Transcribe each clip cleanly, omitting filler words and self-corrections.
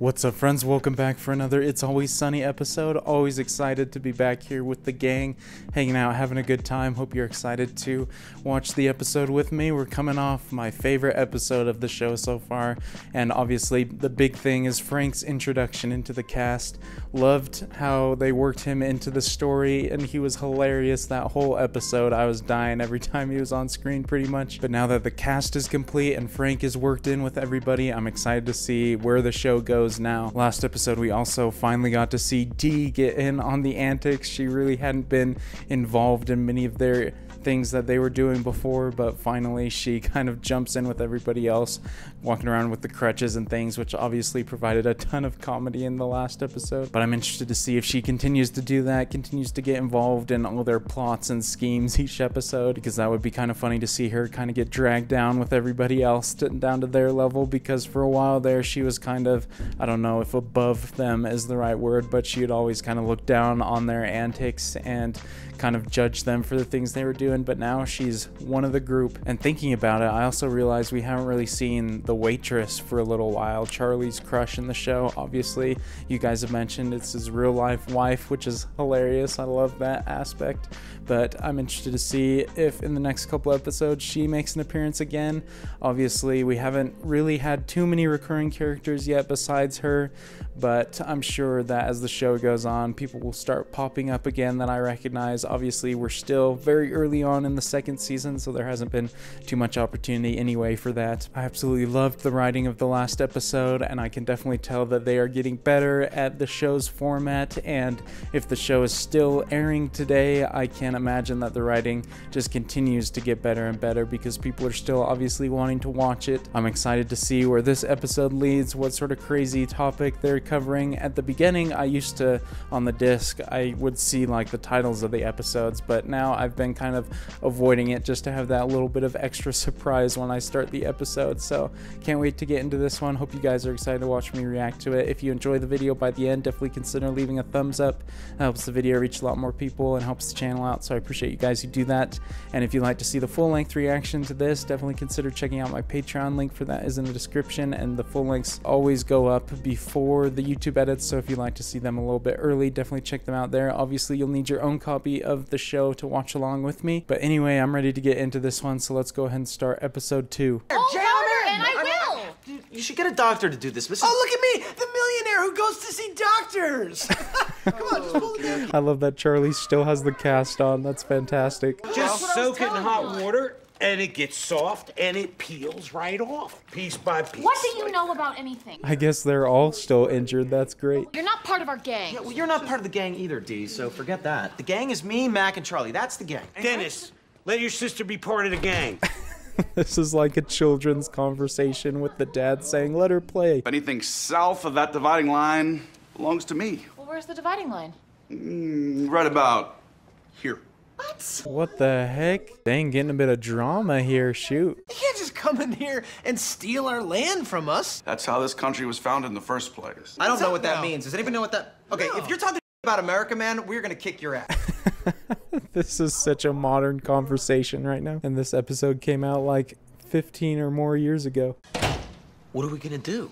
What's up, friends? Welcome back for another It's Always Sunny episode. Always excited to be back here with the gang, hanging out, having a good time. Hope you're excited to watch the episode with me. We're coming off my favorite episode of the show so far, and obviously the big thing is Frank's introduction into the cast. Loved how they worked him into the story, and he was hilarious that whole episode. I was dying every time he was on screen pretty much. But now that the cast is complete and Frank is worked in with everybody, I'm excited to see where the show goes now. Last episode we also finally got to see Dee get in on the antics. She really hadn't been involved in many of their things that they were doing before, but finally she kind of jumps in with everybody else, walking around with the crutches and things, which obviously provided a ton of comedy in the last episode. But I'm interested to see if she continues to do that, continues to get involved in all their plots and schemes each episode, because that would be kind of funny to see her kind of get dragged down with everybody else down to their level, because for a while there she was kind of, I don't know if above them is the right word, but she had always kind of looked down on their antics and kind of judged them for the things they were doing. But now she's one of the group. And thinking about it, I also realized we haven't really seen the waitress for a little while, Charlie's crush in the show. Obviously you guys have mentioned it's his real life wife, which is hilarious. I love that aspect, but I'm interested to see if in the next couple episodes she makes an appearance again. Obviously we haven't really had too many recurring characters yet besides her, but I'm sure that as the show goes on, people will start popping up again that I recognize. Obviously we're still very early on in the second season, so there hasn't been too much opportunity anyway for that. I absolutely loved the writing of the last episode, and I can definitely tell that they are getting better at the show's format, and if the show is still airing today, I can't imagine that the writing just continues to get better and better, because people are still obviously wanting to watch it. I'm excited to see where this episode leads, what sort of crazy topic they're covering. At the beginning, I used to, on the disc, I would see like the titles of the episodes, but now I've been kind of avoiding it just to have that little bit of extra surprise when I start the episode. So can't wait to get into this one. Hope you guys are excited to watch me react to it. If you enjoy the video by the end, definitely consider leaving a thumbs up. That helps the video reach a lot more people and helps the channel out, so I appreciate you guys who do that. And if you'd like to see the full-length reaction to this, definitely consider checking out my Patreon. Link for that is in the description, and the full lengths always go up before the YouTube edits, so if you'd like to see them a little bit early, definitely check them out there. Obviously you'll need your own copy of the show to watch along with me, but anyway, I'm ready to get into this one, so let's go ahead and start episode 2. And I will! You should get a doctor to do this. Oh, look at me! The millionaire who goes to see doctors! Come on, just pull it down. I love that Charlie still has the cast on. That's fantastic. Just soak it in hot water, and it gets soft, and it peels right off, piece by piece. What do you know about anything? I guess they're all still injured. That's great. You're not part of our gang. Yeah, well, you're not part of the gang either, Dee, so forget that. The gang is me, Mac, and Charlie. That's the gang. Dennis, let your sister be part of the gang. This is like a children's conversation with the dad saying, let her play. If anything south of that dividing line belongs to me. Well, where's the dividing line? Right about here. What the heck? Dang, getting a bit of drama here. Shoot. You can't just come in here and steal our land from us. That's how this country was founded in the first place. I don't know what that No. means. Does anybody know what that... Okay, No. if you're talking about America, man, we're gonna kick your ass. This is such a modern conversation right now. And this episode came out like 15 or more years ago. What are we gonna do?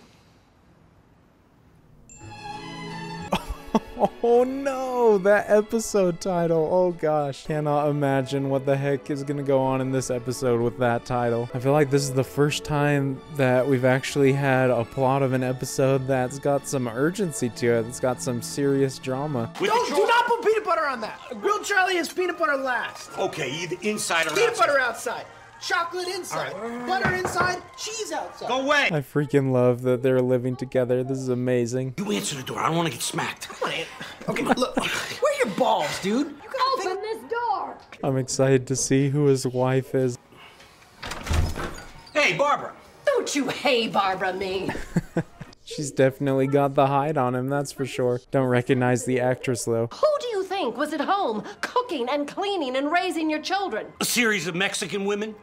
Oh no, that episode title. Oh gosh. Cannot imagine what the heck is gonna go on in this episode with that title. I feel like this is the first time that we've actually had a plot of an episode that's got some urgency to it. It's got some serious drama. With Don't, the do not put peanut butter on that. Grilled Charlie has peanut butter last. Okay, either inside or Peanut outside. butter outside. Chocolate inside. Butter inside. Cheese outside. Go away. I freaking love that they're living together. This is amazing. You answer the door. I don't want to get smacked. Come on, Aunt. Okay, look. Where are your balls, dude? You gotta think. this door! I'm excited to see who his wife is. Hey, Barbara. Don't you hey Barbara me. She's definitely got the hide on him, that's for sure. Don't recognize the actress though. Who do you think was at home cooking and cleaning and raising your children? A series of Mexican women.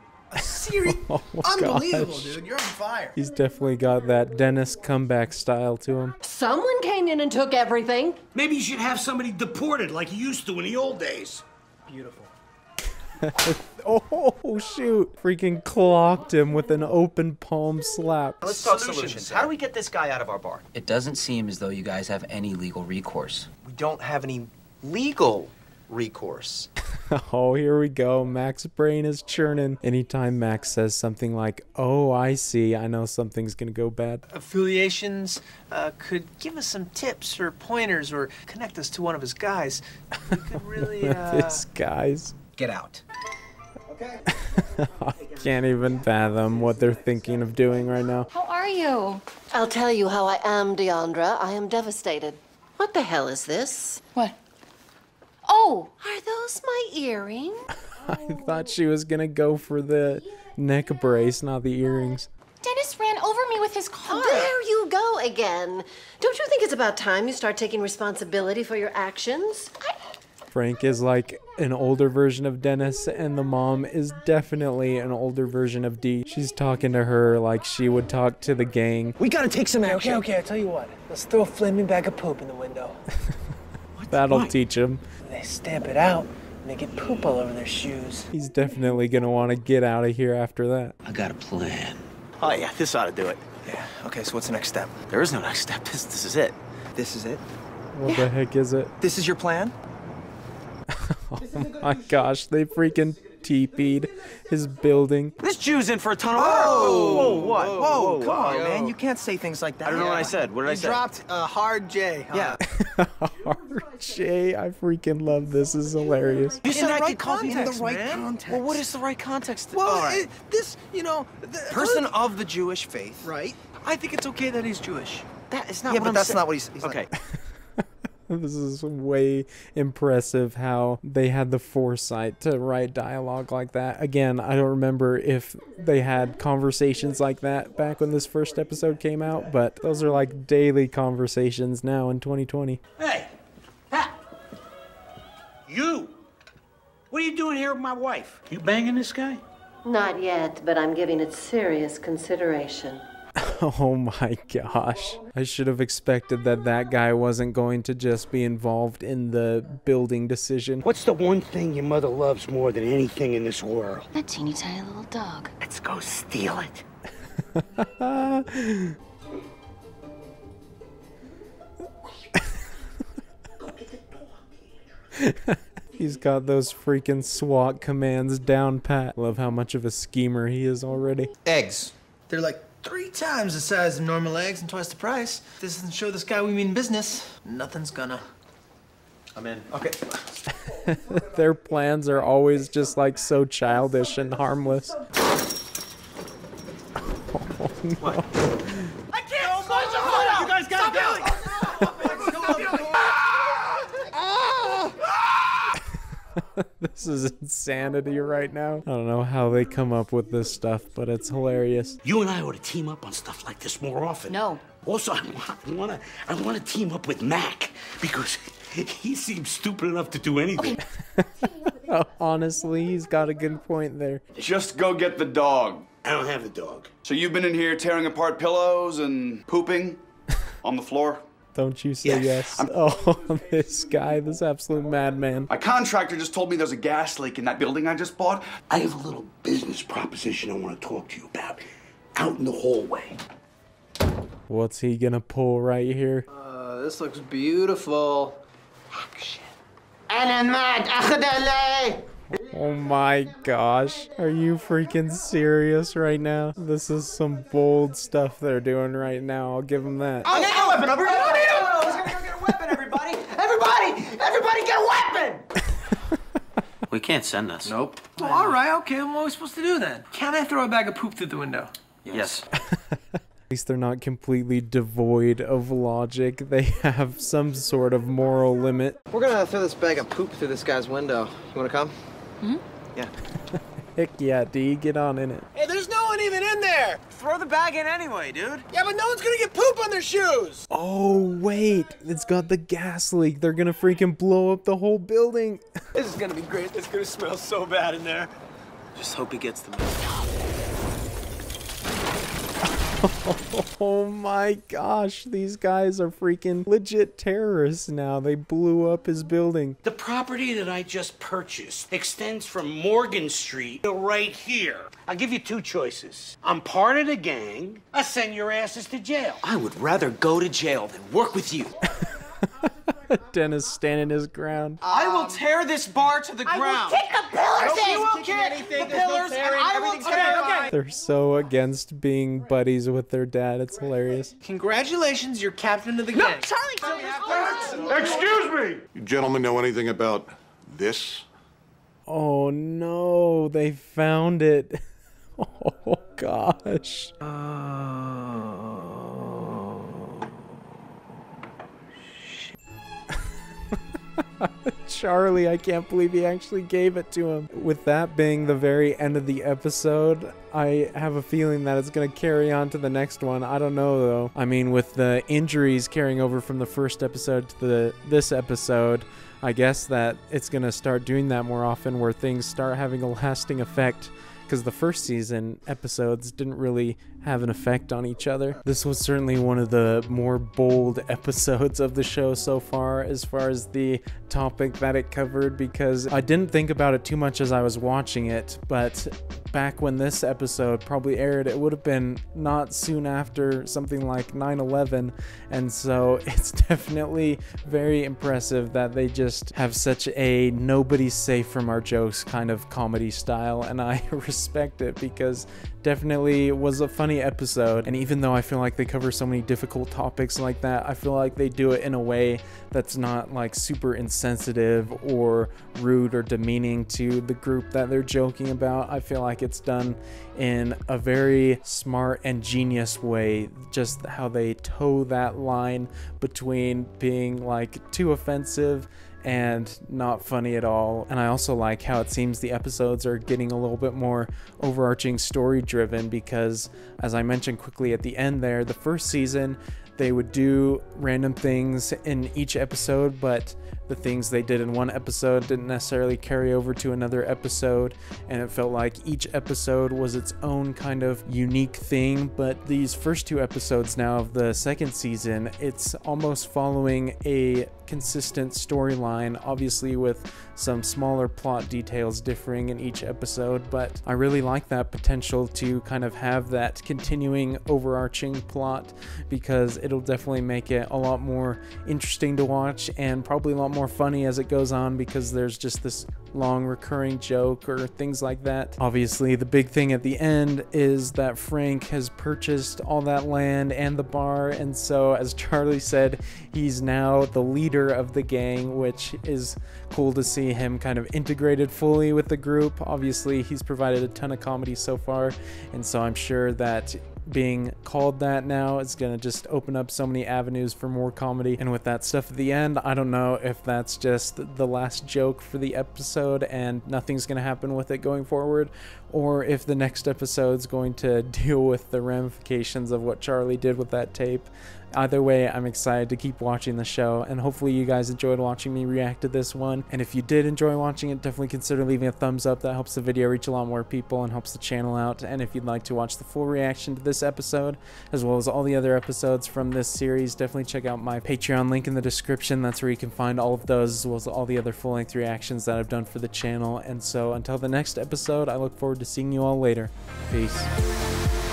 Serious. Oh my Unbelievable, gosh. dude. You're on fire. He's definitely got that Dennis comeback style to him. Someone came in and took everything. Maybe you should have somebody deported like you used to in the old days. Beautiful. Oh, shoot. Freaking clocked him with an open palm slap. Let's talk solutions. How do we get this guy out of our bar? It doesn't seem as though you guys have any legal recourse. We don't have any legal recourse. Oh, here we go. Mac's brain is churning. Anytime Max says something like, oh, I see, I know something's gonna go bad. Affiliations could give us some tips or pointers or connect us to one of his guys. We could really, This guy's. Get out. I can't even fathom what they're thinking of doing right now. How are you? I'll tell you how I am, Deandra. I am devastated. What the hell is this? What? Oh! Are those my earrings? I thought she was gonna go for the neck brace, not the earrings. Dennis ran over me with his car. There you go again. Don't you think it's about time you start taking responsibility for your actions? Frank is like an older version of Dennis, and the mom is definitely an older version of Dee. She's talking to her like she would talk to the gang. We gotta take some action. Okay, I tell you what. Let's throw a flaming bag of poop in the window. That'll teach him. They stamp it out, and they get poop all over their shoes. He's definitely gonna want to get out of here after that. I got a plan. Oh, yeah, this ought to do it. Yeah, okay, so what's the next step? There is no next step. This is it. This is it? What the heck is it? This is your plan? Oh my gosh, they freaking TP'd his building. This Jew's in for a ton of Whoa! work. What? Whoa, come on, whoa. man. You can't say things like that. I don't know what I said. What did I say? You dropped a hard J. Huh? Yeah. RJ, I freaking love this. This is hilarious. You said the I right could call people context, in the right man. context. Well, what is the right context? Well, All right. this, you know, the Person of the Jewish faith. Right. I think it's okay that he's Jewish. That is not Yeah, what but I'm that's saying. not what he's Okay. like. This is way impressive how they had the foresight to write dialogue like that. Again, I don't remember if they had conversations like that back when this first episode came out, but those are like daily conversations now in 2020. Hey! You! What are you doing here with my wife? You banging this guy? Not yet, but I'm giving it serious consideration. Oh my gosh. I should have expected that guy wasn't going to just be involved in the building decision. What's the one thing your mother loves more than anything in this world? That teeny tiny little dog. Let's go steal it. He's got those freaking SWAT commands down pat. Love how much of a schemer he is already. Eggs. They're like 3 times the size of normal eggs and twice the price. If this doesn't show this guy we mean business, nothing's gonna. I'm in. Okay. Their plans are always just like so childish and harmless. Oh, no. I can't close your foot out! You guys gotta go! This is insanity right now. I don't know how they come up with this stuff, but it's hilarious. You and I ought to team up on stuff like this more often. No. Also, I want to team up with Mac because he seems stupid enough to do anything. Honestly, he's got a good point there. Just go get the dog. I don't have the dog. So you've been in here tearing apart pillows and pooping on the floor? Don't you say yes. Oh, this guy, this absolute madman. My contractor just told me there's a gas leak in that building I just bought. I have a little business proposition I want to talk to you about out in the hallway. What's he gonna pull right here? This looks beautiful. Oh my gosh. Are you freaking serious right now? This is some bold stuff they're doing right now. I'll give them that. I need a weapon. I was gonna go get a weapon, everybody. Everybody get a weapon. We can't send this. Nope. Well, all right, okay. What are we supposed to do then? Can I throw a bag of poop through the window? Yes. At least they're not completely devoid of logic. They have some sort of moral limit. We're gonna throw this bag of poop through this guy's window. You wanna come? Yeah. Heck yeah, D, get on in it. Hey, there's no one even in there! Throw the bag in anyway, dude. Yeah, but no one's gonna get poop on their shoes! Oh, wait. It's got the gas leak. They're gonna freaking blow up the whole building. This is gonna be great. It's gonna smell so bad in there. Just hope he gets the Oh my gosh, these guys are freaking legit terrorists now. They blew up his building. The property that I just purchased extends from Morgan Street to right here. I'll give you two choices. I'm part of the gang. I'll send your asses to jail. I would rather go to jail than work with you. Dennis standing his ground. I will tear this bar to the ground. I will kick the pillars in! You will kick the pillars, and I will tear. They're so against being buddies with their dad. It's hilarious. Congratulations, you're captain of the gang. Excuse me! You gentlemen know anything about this? Oh no, they found it. Oh gosh. Charlie, I can't believe he actually gave it to him. With that being the very end of the episode, I have a feeling that it's going to carry on to the next one. I don't know, though. I mean, with the injuries carrying over from the first episode to this episode, I guess that it's going to start doing that more often, where things start having a lasting effect. Because the first season episodes didn't really have an effect on each other. This was certainly one of the more bold episodes of the show so far as the topic that it covered, because I didn't think about it too much as I was watching it, but back when this episode probably aired, it would have been not soon after something like 9/11, and so it's definitely very impressive that they just have such a nobody's safe from our jokes kind of comedy style, and I respect it, because definitely was a funny episode. And even though I feel like they cover so many difficult topics like that, I feel like they do it in a way that's not like super insensitive or rude or demeaning to the group that they're joking about. I feel like it's done in a very smart and genius way, just how they toe that line between being like too offensive and not funny at all. And I also like how it seems the episodes are getting a little bit more overarching story driven, because as I mentioned quickly at the end there, the first season they would do random things in each episode, but the things they did in one episode didn't necessarily carry over to another episode, and it felt like each episode was its own kind of unique thing. But these first two episodes now of the second season, it's almost following a consistent storyline, obviously with some smaller plot details differing in each episode, but I really like that potential to kind of have that continuing overarching plot, because it'll definitely make it a lot more interesting to watch and probably a lot more funny as it goes on, because there's just this long recurring joke or things like that. Obviously the big thing at the end is that Frank has purchased all that land and the bar, and so as Charlie said, he's now the leader of the gang, which is cool to see him kind of integrated fully with the group. Obviously he's provided a ton of comedy so far, and so I'm sure that being called that now is gonna just open up so many avenues for more comedy. And with that stuff at the end, I don't know if that's just the last joke for the episode and nothing's gonna happen with it going forward, or if the next episode's going to deal with the ramifications of what Charlie did with that tape. Either way, I'm excited to keep watching the show, and hopefully you guys enjoyed watching me react to this one. And if you did enjoy watching it, definitely consider leaving a thumbs up. That helps the video reach a lot more people and helps the channel out. And if you'd like to watch the full reaction to this episode, as well as all the other episodes from this series, definitely check out my Patreon link in the description. That's where you can find all of those, as well as all the other full-length reactions that I've done for the channel. And so until the next episode, I look forward to seeing you all later. Peace.